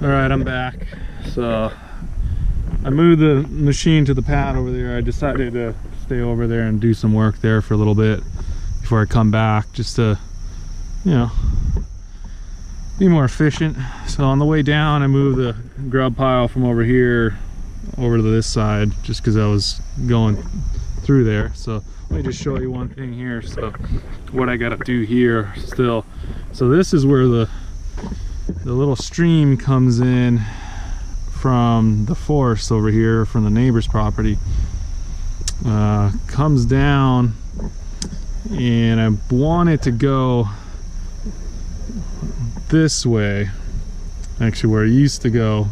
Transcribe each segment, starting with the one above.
All right, I'm back. So I moved the machine to the pad over there. I decided to stay over there and do some work there for a little bit before I come back, just to, you know, be more efficient. So on the way down, I moved the grub pile from over here over to this side, just because I was going through there. So let me just show you one thing here. So what I gotta do here still. So this is where the little stream comes in from the forest over here, from the neighbor's property. Comes down, and I want it to go this way, actually where it used to go,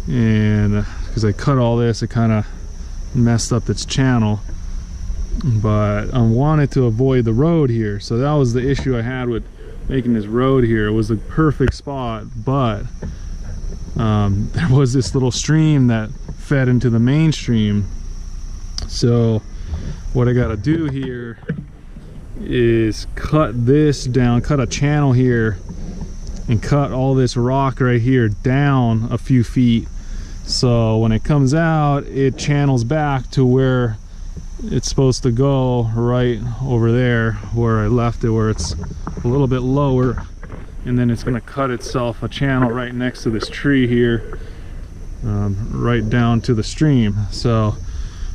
and because I cut all this, it kind of messed up its channel. But I wanted to avoid the road here, so that was the issue I had with making this road here. It was the perfect spot, but there was this little stream that fed into the main stream. So what I got to do here is cut this down, cut a channel here, and cut all this rock right here down a few feet, so when it comes out, it channels back to where it's supposed to go, right over there where I left it, where it's a little bit lower, and then it's going to cut itself a channel right next to this tree here, right down to the stream. So,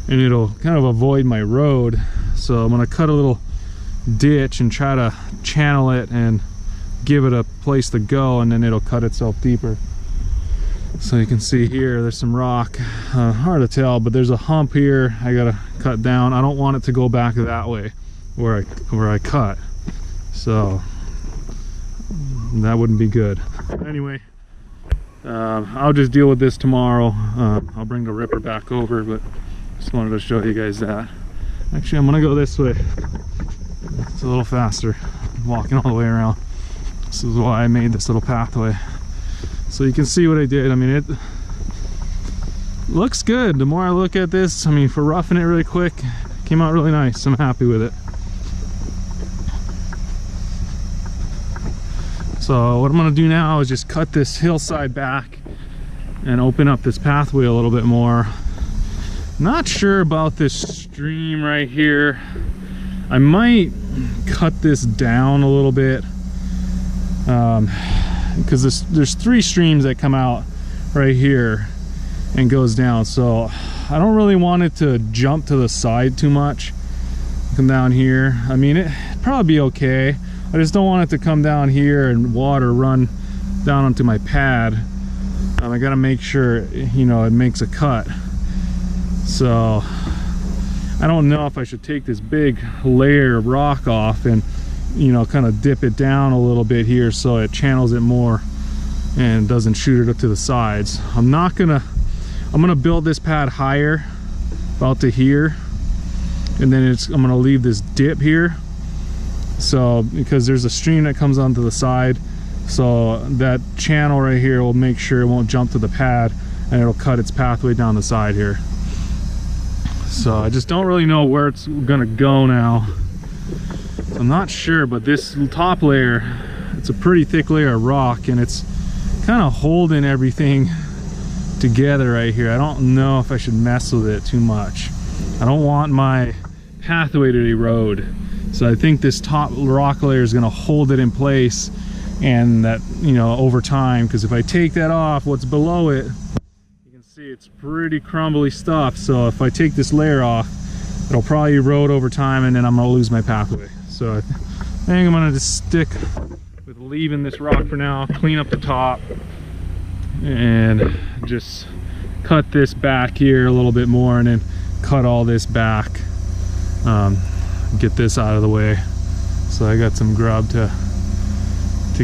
and it'll kind of avoid my road. So I'm going to cut a little ditch and try to channel it and give it a place to go, and then it'll cut itself deeper. So you can see here, there's some rock, hard to tell, but there's a hump here I gotta cut down. I don't want it to go back that way where I cut, so that wouldn't be good. Anyway, I'll just deal with this tomorrow. I'll bring the ripper back over, but just wanted to show you guys that. Actually, I'm gonna go this way. It's a little faster, walking all the way around. This is why I made this little pathway, so you can see what I did. I mean, it looks good. The more I look at this, I mean, for roughing it really quick, it came out really nice. I'm happy with it. So what I'm gonna do now is just cut this hillside back and open up this pathway a little bit more. Not sure about this stream right here. I might cut this down a little bit, because there's three streams that come out right here and goes down, so I don't really want it to jump to the side too much, come down here. I mean, it'd probably be okay. I just don't want it to come down here and water run down onto my pad. I gotta make sure, you know, it makes a cut. So I don't know if I should take this big layer of rock off and, you know, kind of dip it down a little bit here so it channels it more and doesn't shoot it up to the sides. I'm gonna build this pad higher, about to here, and then I'm gonna leave this dip here, so because there's a stream that comes onto the side, so that channel right here will make sure it won't jump to the pad, and it'll cut its pathway down the side here. So I just don't really know where it's gonna go now. I'm not sure, but this top layer, it's a pretty thick layer of rock, and it's kind of holding everything together right here. I don't know if I should mess with it too much. I don't want my pathway to erode, so I think this top rock layer is going to hold it in place, and that, you know, over time, because if I take that off, what's below it, you can see it's pretty crumbly stuff. So if I take this layer off, it'll probably erode over time, and then I'm going to lose my pathway. So I think I'm gonna just stick with leaving this rock for now, clean up the top, and just cut this back here a little bit more, and then cut all this back, get this out of the way. So I got some grub to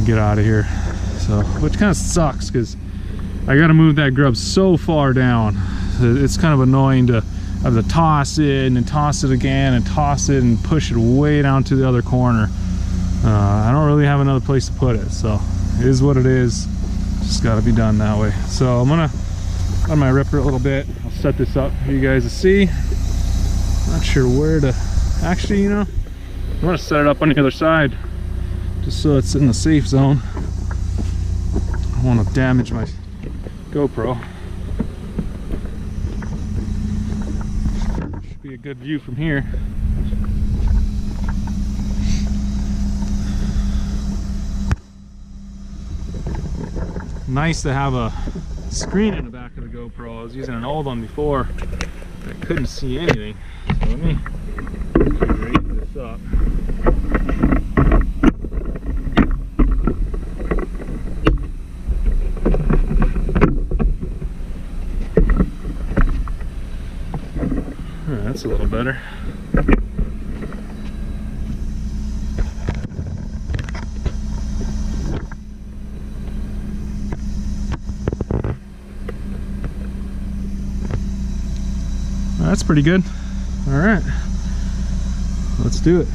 get out of here, so, which kind of sucks because I got to move that grub so far down. It's kind of annoying to have to toss it and then toss it again and toss it and push it way down to the other corner. I don't really have another place to put it, so it is what it is. Just got to be done that way. So I'm gonna on my ripper a little bit. I'll set this up for you guys to see. Not sure where to actually, you know, I'm gonna set it up on the other side just so it's in the safe zone. I don't want to damage my GoPro. Should be a good view from here. Nice to have a screen in the back of the GoPro. I was using an old one before. I couldn't see anything. So let me raise this up. That's a little better. That's pretty good. All right, let's do it.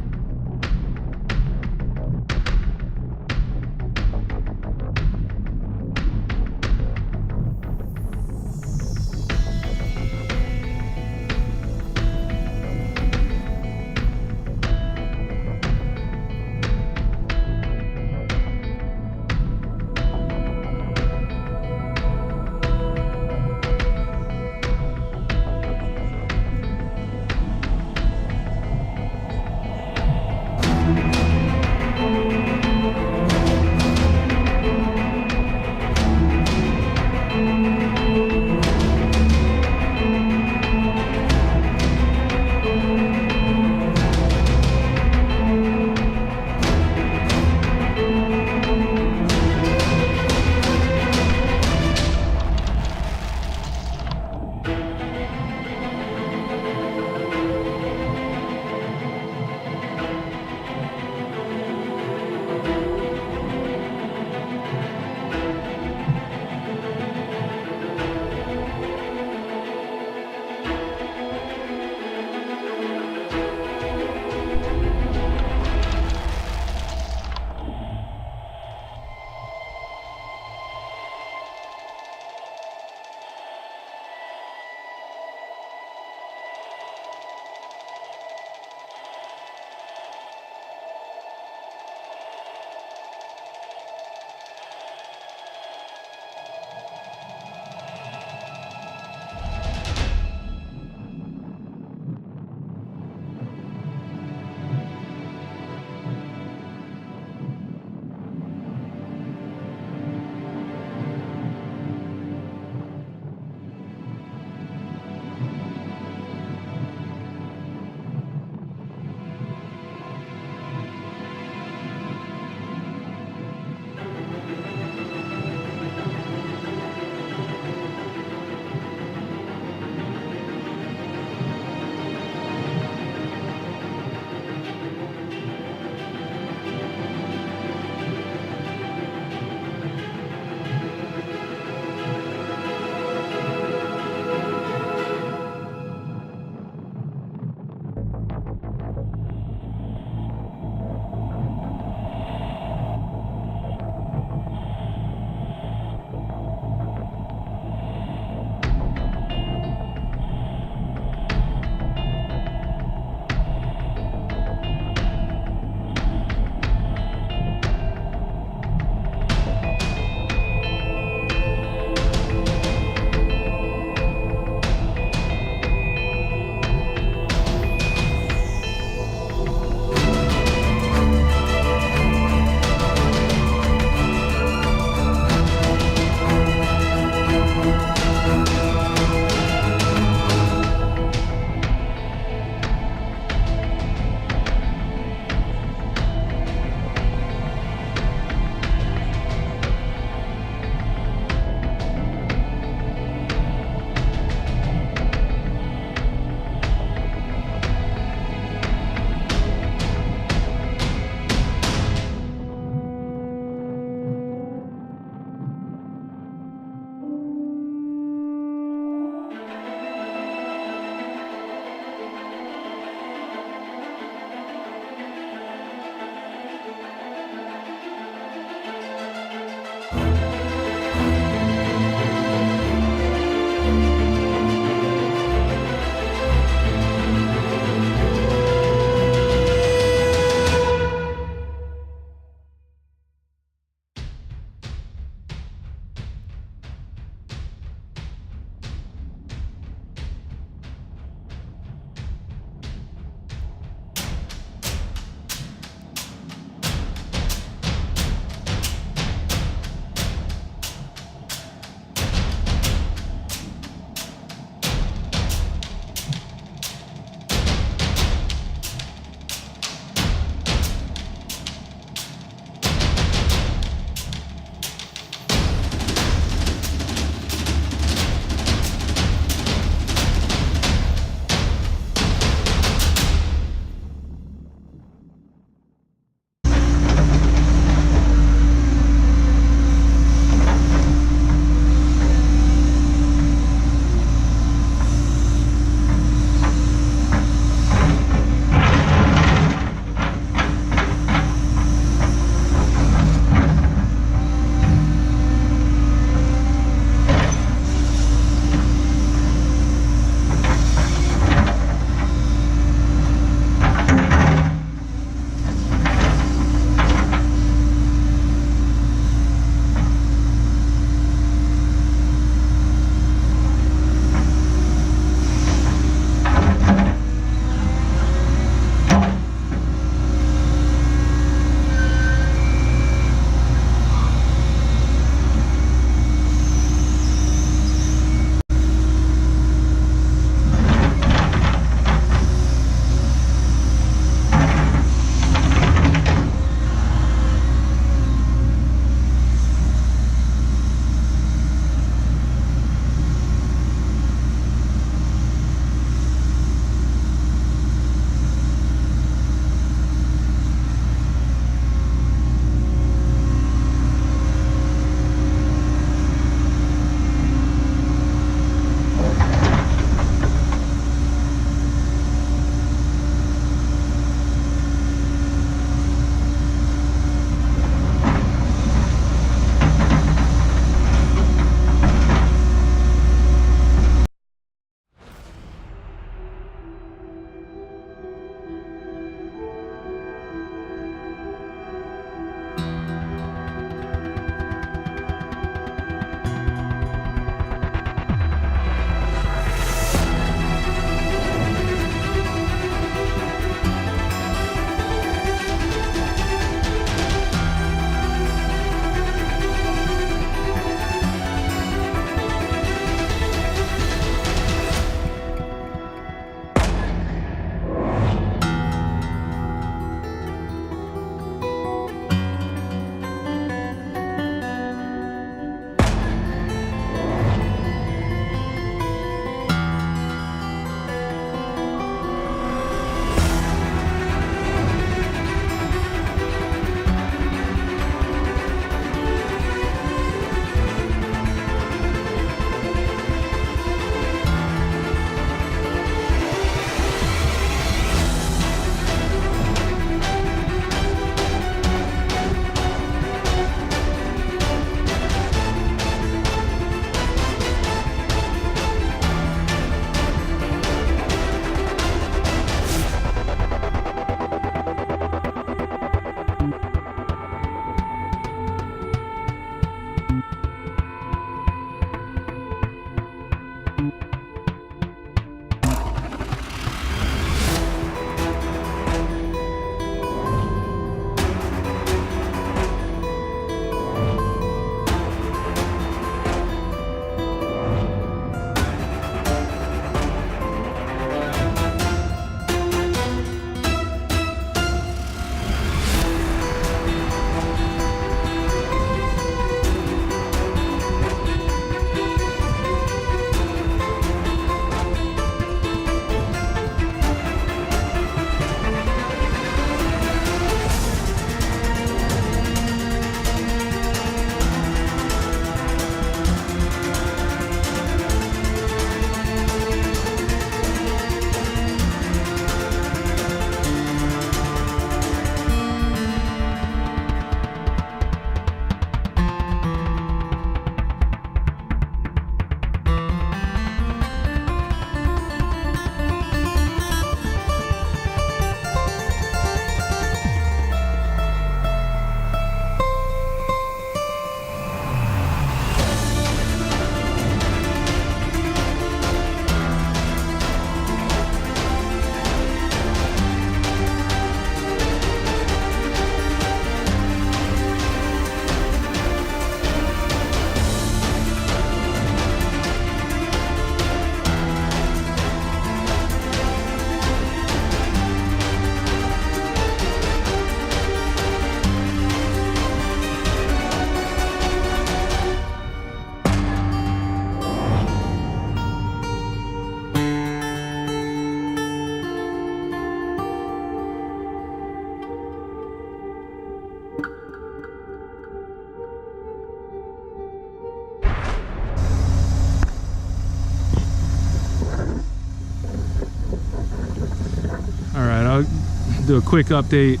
do a quick update.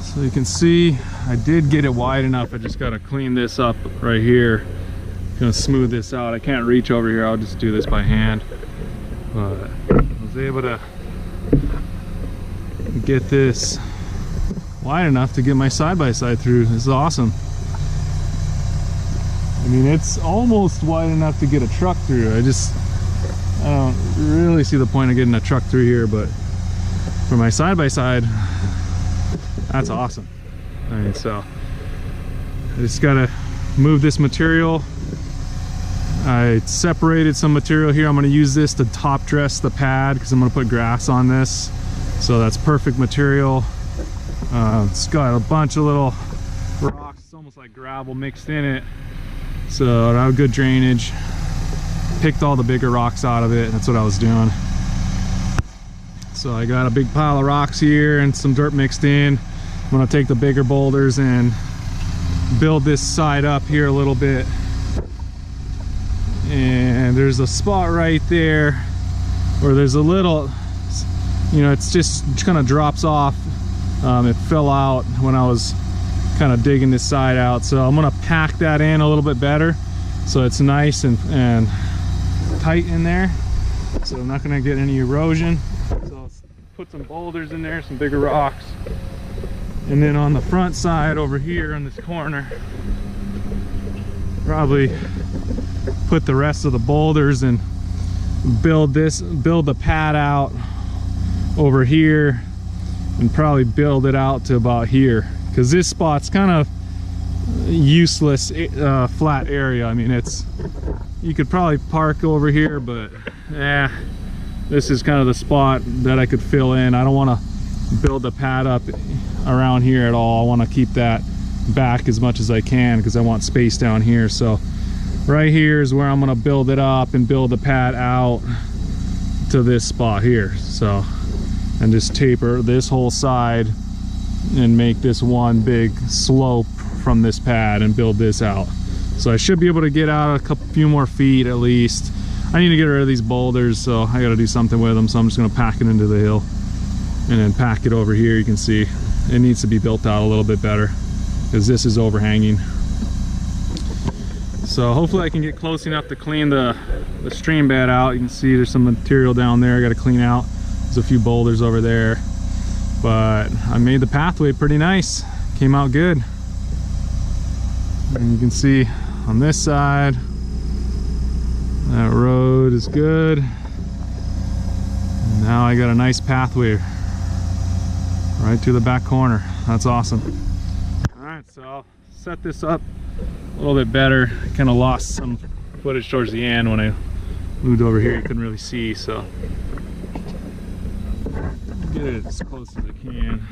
So you can see I did get it wide enough. I just got to clean this up right here. Gonna smooth this out. I can't reach over here. I'll just do this by hand. But I was able to get this wide enough to get my side-by-side through. This is awesome. I mean, it's almost wide enough to get a truck through. I don't really see the point of getting a truck through here, but for my side-by-side, that's awesome. I mean, so I just gotta move this material. I separated some material here. I'm gonna use this to top dress the pad because I'm gonna put grass on this. So that's perfect material. It's got a bunch of little rocks. It's almost like gravel mixed in it. So I have good drainage. Picked all the bigger rocks out of it. That's what I was doing. So I got a big pile of rocks here and some dirt mixed in. I'm gonna take the bigger boulders and build this side up here a little bit. And there's a spot right there where there's a little, you know, it's just kind of drops off. It fell out when I was kind of digging this side out, so I'm gonna pack that in a little bit better so it's nice and tight in there, so I'm not gonna get any erosion. So I'll put some boulders in there, some bigger rocks, and then on the front side over here in this corner, probably put the rest of the boulders and build the pad out over here, and probably build it out to about here, because this spot's kind of useless flat area. I mean, you could probably park over here, but this is kind of the spot that I could fill in. I don't want to build the pad up around here at all. I want to keep that back as much as I can because I want space down here. So right here is where I'm going to build it up and build the pad out to this spot here. So, and just taper this whole side and make this one big slope from this pad and build this out. So I should be able to get out a few more feet at least. I need to get rid of these boulders, so I got to do something with them. So I'm just going to pack it into the hill and then pack it over here. You can see it needs to be built out a little bit better because this is overhanging. So hopefully I can get close enough to clean the stream bed out. You can see there's some material down there I got to clean out. There's a few boulders over there, but I made the pathway pretty nice. Came out good. And you can see on this side, that road is good. And now I got a nice pathway right to the back corner. That's awesome. All right, so I'll set this up a little bit better. I kind of lost some footage towards the end when I moved over here. You couldn't really see, so get it as close as I can.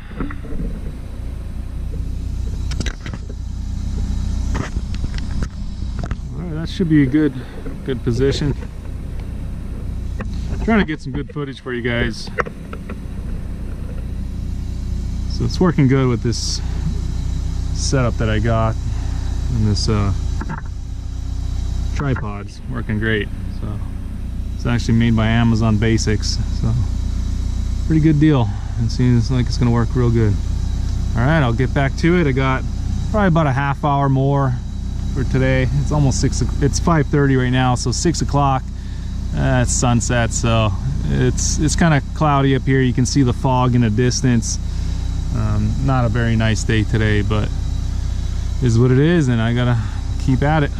All right, that should be a good position. I'm trying to get some good footage for you guys. So it's working good with this setup that I got, and this tripod's working great. So it's actually made by Amazon Basics, so pretty good deal. It seems like it's gonna work real good. All right, I'll get back to it. I got probably about a half hour more for today. It's almost it's 5:30 right now, so 6 o'clock. It's sunset, so it's kind of cloudy up here. You can see the fog in the distance. Not a very nice day today, but is what it is, and I gotta keep at it.